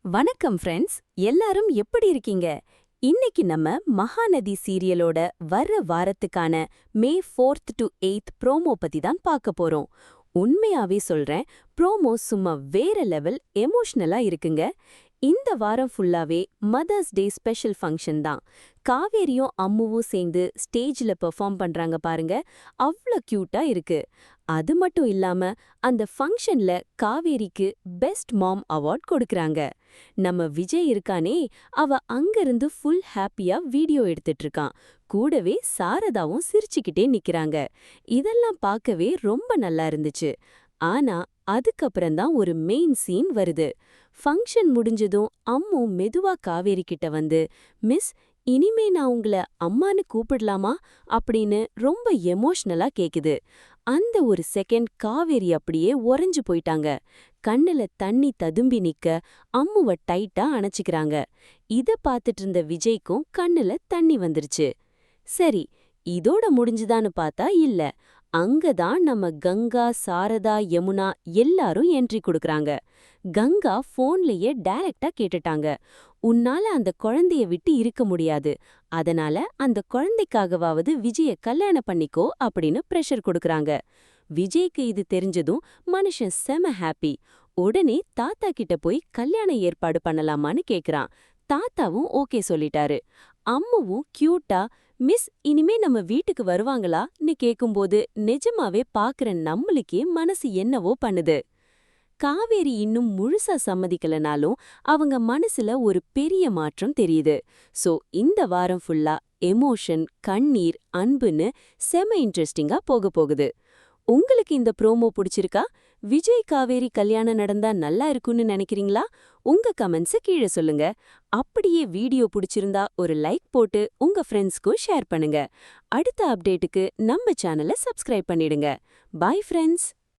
வணக்கம் ஃப்ரெண்ட்ஸ், எல்லாரும் எப்படி இருக்கீங்க? இன்னைக்கு நம்ம மகாநதி சீரியலோட வர்ற வாரத்துக்கான மே 4th to 8th ப்ரோமோ பத்தி தான் பார்க்க போறோம். உண்மையாவே சொல்றேன், ப்ரோமோ சும்மா வேற லெவல் எமோஷனலா இருக்குங்க. இந்த வாரம் ஃபுல்லாவே மதர்ஸ் டே ஸ்பெஷல் ஃபங்க்ஷன் தான். காவேரியும் அம்முவும் சேர்ந்து ஸ்டேஜ்ல பெர்ஃபார்ம் பண்றாங்க பாருங்க, அவ்ளோ கியூட்டா இருக்கு. அது மட்டும் இல்லாம அந்த ஃபங்க்ஷன்ல காவேரிக்கு பெஸ்ட் மாம் அவார்ட் கொடுக்கறாங்க. நம்ம விஜய் இருக்கானே, அவ அங்கிருந்து ஃபுல் ஹாப்பியா வீடியோ எடுத்துட்டு இருக்கான். கூடவே சாரதாவும் சிரிச்சுக்கிட்டே நிக்கறாங்க. இதெல்லாம் பார்க்கவே ரொம்ப நல்லா இருந்துச்சு. ஆனா அதுக்கப்புறம் தான் ஒரு மெயின் சீன் வருது. ஃபங்க்ஷன் முடிஞ்சதும் அம்மு மெதுவா காவேரி கிட்ட வந்து, மிஸ், இனிமே நான் உங்கள அம்மான்னு கூப்பிடலாமா அப்படின்னு ரொம்ப எமோஷனலா கேக்குது. அந்த ஒரு செகண்ட் காவேரி அப்படியே உறைஞ்சு போயிட்டாங்க. கண்ணுல தண்ணி ததும்பி நிக்க அம்முவ டைட்டா அணைச்சிக்கிறாங்க. இத பாத்துட்டு இருந்த விஜய்க்கும் கண்ணுல தண்ணி வந்துருச்சு. சரி, இதோட முடிஞ்சுதான்னு பார்த்தா இல்ல. அங்கதான் நம்ம கங்கா, சாரதா, யமுனா எல்லாரும் என்ட்ரி கொடுக்கறாங்க. கங்கா போன்லயே டைரக்டா கேட்டுட்டாங்க, உன்னால அந்த குழந்தைய விட்டு இருக்க முடியாது, அதனால அந்த குழந்தைக்காகவாவது விஜய கல்யாணம் பண்ணிக்கோ அப்படின்னு பிரஷர் கொடுக்கறாங்க. விஜய்க்கு இது தெரிஞ்சதும் மனுஷன் செம ஹாப்பி. உடனே தாத்தா கிட்ட போய் கல்யாண ஏற்பாடு பண்ணலாமான்னு கேக்குறான். தாத்தாவும் ஓகே சொல்லிட்டாரு. அம்முவும் கியூட்டா, மிஸ், இனிமே நம்ம வீட்டுக்கு வருவாங்களான்னு கேக்கும்போது நிஜமாவே பாக்குற நம்மளுக்கே மனசு என்னவோ பண்ணுது. காவேரி இன்னும் முழுசா சம்மதிக்கலனாலும் அவங்க மனசுல ஒரு பெரிய மாற்றம் தெரியுது. சோ இந்த வாரம் ஃபுல்லா எமோஷன், கண்ணீர், அன்புன்னு செம இன்ட்ரெஸ்டிங்கா போகுது. உங்களுக்கு இந்த ப்ரோமோ பிடிச்சிருக்கா? விஜய் காவேரி கல்யாணம் நடந்தா நல்லா இருக்கும்னு நினைக்கிறீங்களா? உங்க கமெண்ட்ஸ கீழே சொல்லுங்க. அப்படியே வீடியோ பிடிச்சிருந்தா ஒரு லைக் போட்டு உங்க ஃப்ரெண்ட்ஸ்க்கும் ஷேர் பண்ணுங்க. அடுத்த அப்டேட்டுக்கு நம்ம சேனலை சப்ஸ்கிரைப் பண்ணிடுங்க. Bye friends.